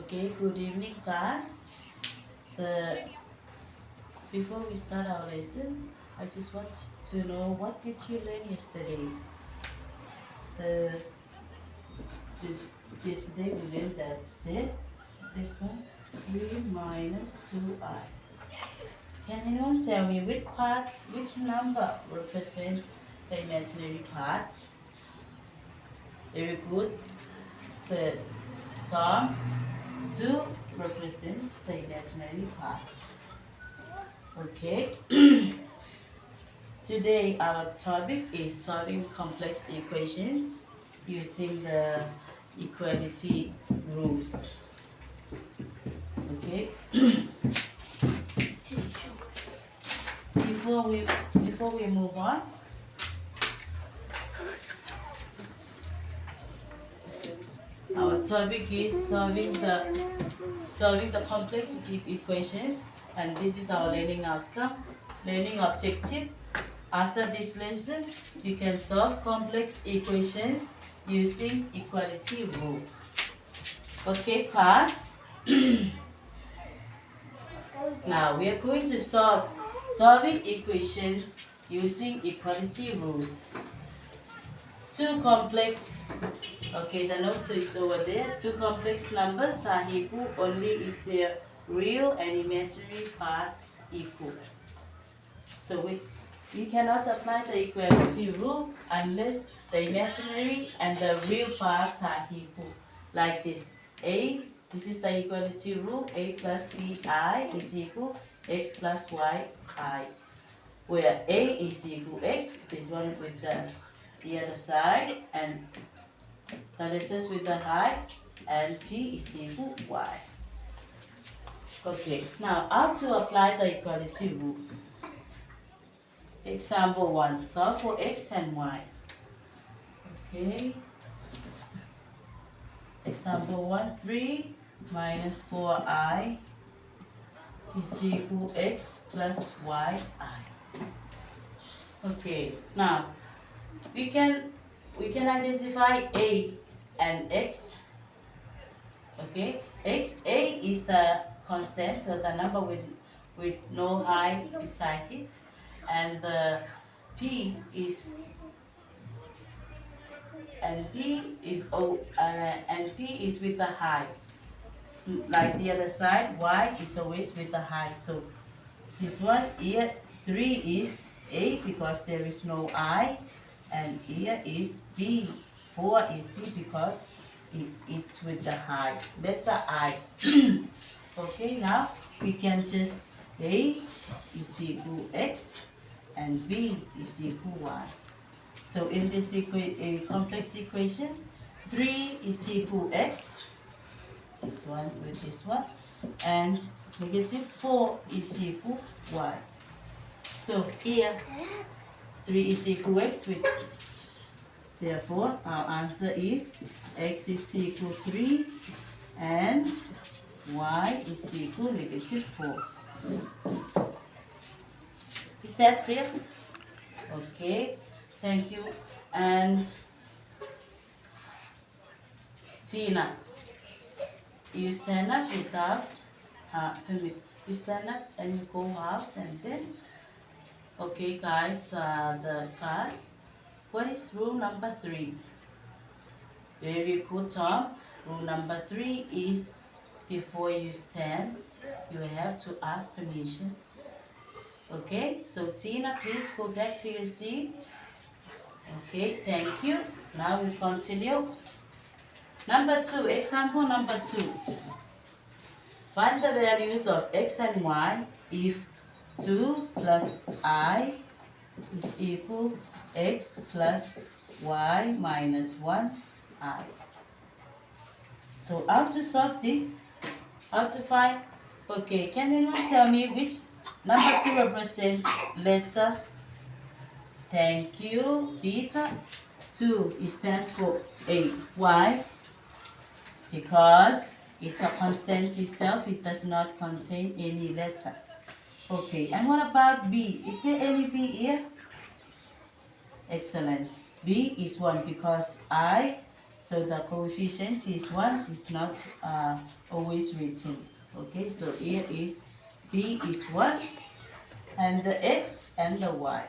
Okay, good evening, class. Before we start our lesson, I just want to know what did you learn yesterday? The, Yesterday we learned that set this one 3 minus 2i. Can anyone tell me which number represents the imaginary part? Very good. The term 2 represents the imaginary part. Okay. Today our topic is solving complex equations using the equality rules. Okay. Before we move on, our topic is solving the complex equations, and this is our learning outcome, learning objective. After this lesson, you can solve complex equations using equality rule. Okay, class. Now we are going to solving equations using equality rules. Two complex, okay, the note is over there. Two complex numbers are equal only if their real and imaginary parts equal. So we cannot apply the equality rule unless the imaginary and the real parts are equal. Like this. This is the equality rule. A plus bi is equal x plus yi. Where a is equal x, this one with the other side, and the letters with the height, and p is equal y. Okay, now how to apply the equality rule? Example 1. Solve for x and y. Okay. Example 1. 3 minus 4i is equal x plus yi. Okay. Now we can identify a and x. Okay. A is the constant, or the number with no I beside it, and the p is with the high. Like the other side, y is always with the high. So this one here, 3 is a because there is no I, and here is b. 4 is b because it's with the high letter I. Okay, now we can just a is equal x and b is equal y. So in this complex equation, 3 is equal x, this one with this one, and negative 4 is equal y. So here, 3 is equal x with, therefore our answer is x is equal 3 and y is equal negative 4. Is that clear? Okay, thank you. And Tina, you stand up without permit. You stand up and you go out, and then, okay guys, the class, what is rule number 3? Very good, Tom. Rule number 3 is before you stand, you have to ask permission. Okay, so Tina, please go back to your seat. Okay, thank you. Now we continue. Number 2, example number 2. Find the values of x and y if 2 plus I is equal x plus y minus 1i. So how to solve this? How to find? Okay, can anyone tell me which number 2 represents letter? Thank you, Peter. 2, it stands for A. Why? Because it's a constant itself, it does not contain any letter. Okay, and what about B? Is there any B here? Excellent. B is 1 because I So the coefficient is 1, is not always written. Okay, so here is b is 1 and the x and the y.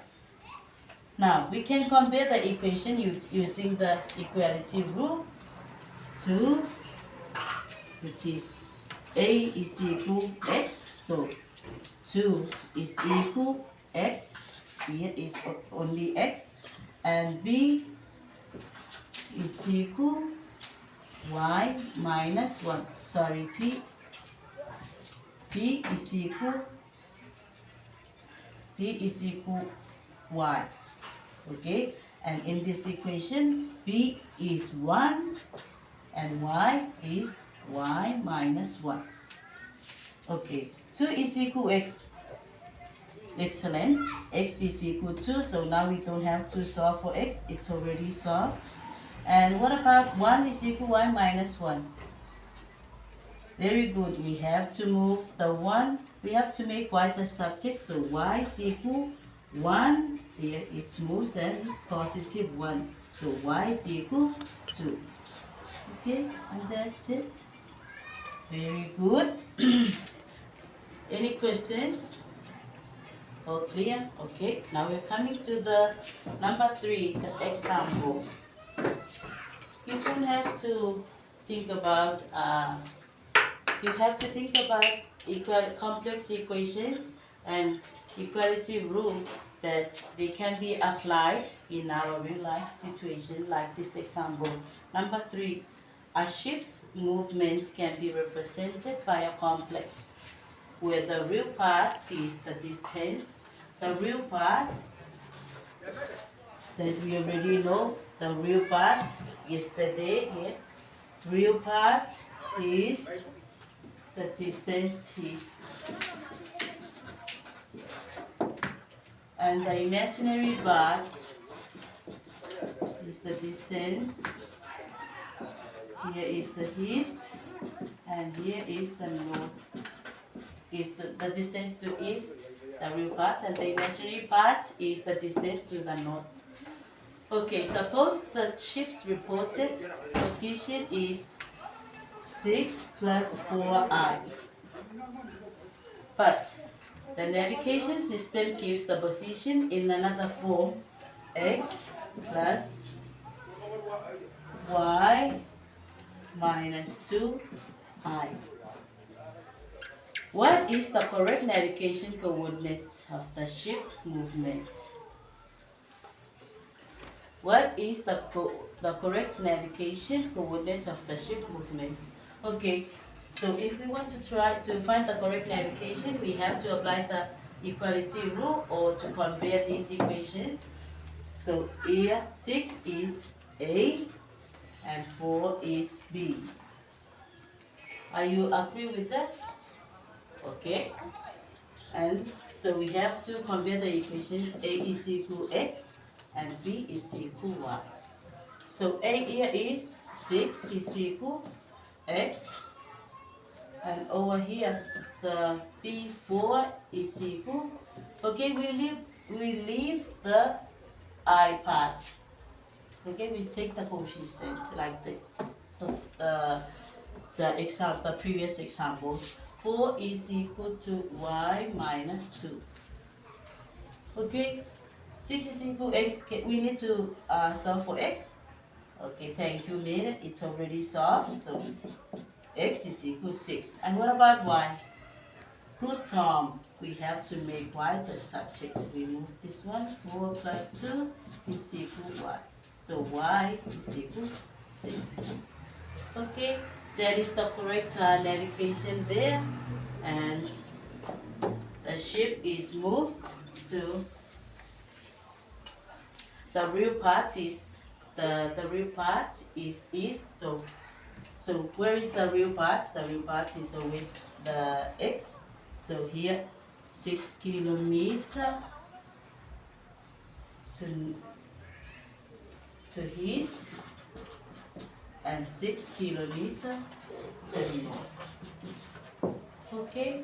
Now we can compare the equation using the equality rule. 2, which is a is equal x, so 2 is equal x, here is only x, and b is equal y minus 1. Sorry, p is equal y. Okay, and in this equation b is 1 and y is y minus 1. Okay, 2 is equal x. Excellent. X is equal to, so now we don't have to solve for x, it's already solved. And what about 1 is equal y minus 1? Very good. We have to move the 1. We have to make y the subject. So y is equal 1. Here it moves and positive 1. So y is equal 2. Okay, and that's it. Very good. Any questions? All clear? Okay, now we're coming to the number 3, the example. You don't have to think about complex equations and equality rule that they can be applied in our real life situation like this example. Number 3, a ship's movement can be represented by a complex where the real part is the distance. The real part that we already know, the real part yesterday here. Real part is the distance is, and the imaginary part is the distance. Here is the east and here is the north. Is the distance to east, the real part, and the imaginary part is the distance to the north. Okay, suppose the ship's reported position is 6 plus 4i. But the navigation system gives the position in another form, x plus y minus 2i. What is the correct navigation coordinates of the ship movement? What is the correct navigation coordinate of the ship movement? Okay, so if we want to try to find the correct navigation, we have to apply the equality rule or to compare these equations. So here 6 is A and 4 is B. Are you agree with that? Okay. And so we have to compare the equations. A is equal x and b is equal y. So A here is 6 is equal x, and over here the B4 is equal. Okay, we leave the I part. Okay, we take the coefficients like the previous examples. 4 is equal to y minus 2. Okay, 6 is equal to x. We need to solve for x. Okay, thank you, Mary. It's already solved. So x is equal to 6. And what about y? Good, Tom. We have to make y the subject. We move this one. 4 plus 2 is equal to y. So y is equal to 6. Okay, that is the correct navigation there. And the ship is moved to the real part is the real part is east. So where is the real part? The real part is always the x. So here 6 kilometer to east and 6 kilometer to north. Okay,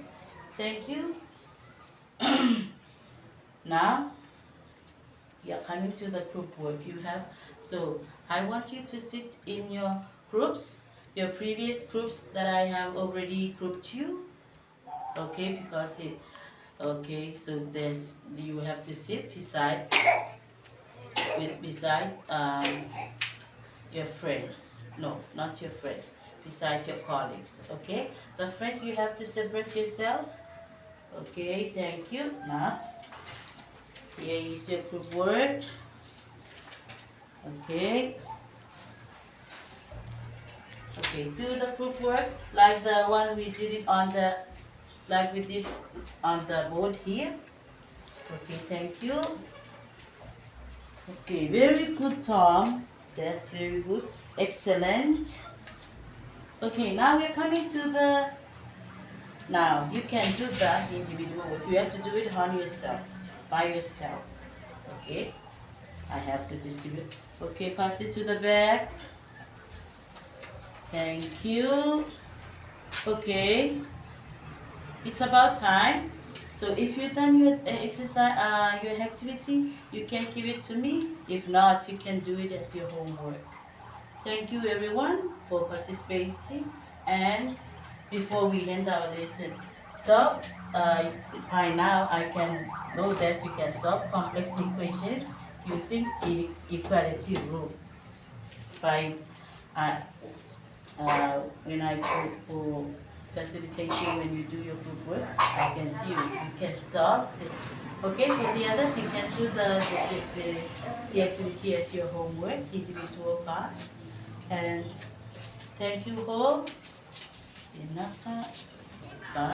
thank you. Now we are coming to the group work. So I want you to sit in your groups, your previous groups that I have already grouped you. Okay, so you have to sit beside your friends. No, not your friends. Beside your colleagues. Okay, the friends you have to separate yourself. Okay, thank you. Now, here is your group work. Okay. Okay, do the group work like the one we did it on the like we did on the board here. Okay, thank you. Okay, very good, Tom. That's very good. Excellent. Okay, now we're coming to the. Now you can do the individual work. You have to do it on yourself, by yourself. Okay, I have to distribute. Okay, pass it to the back. Thank you. Okay, it's about time. So if you've done your exercise, your activity, you can give it to me. If not, you can do it as your homework. Thank you everyone for participating. And before we end our lesson, so by now I can know that you can solve complex equations using equality rule. By when I go for facilitation, when you do your group work, I can see you can solve this. Okay, for the others, you can do the activity as your homework, individual parts. And thank you all. Enough.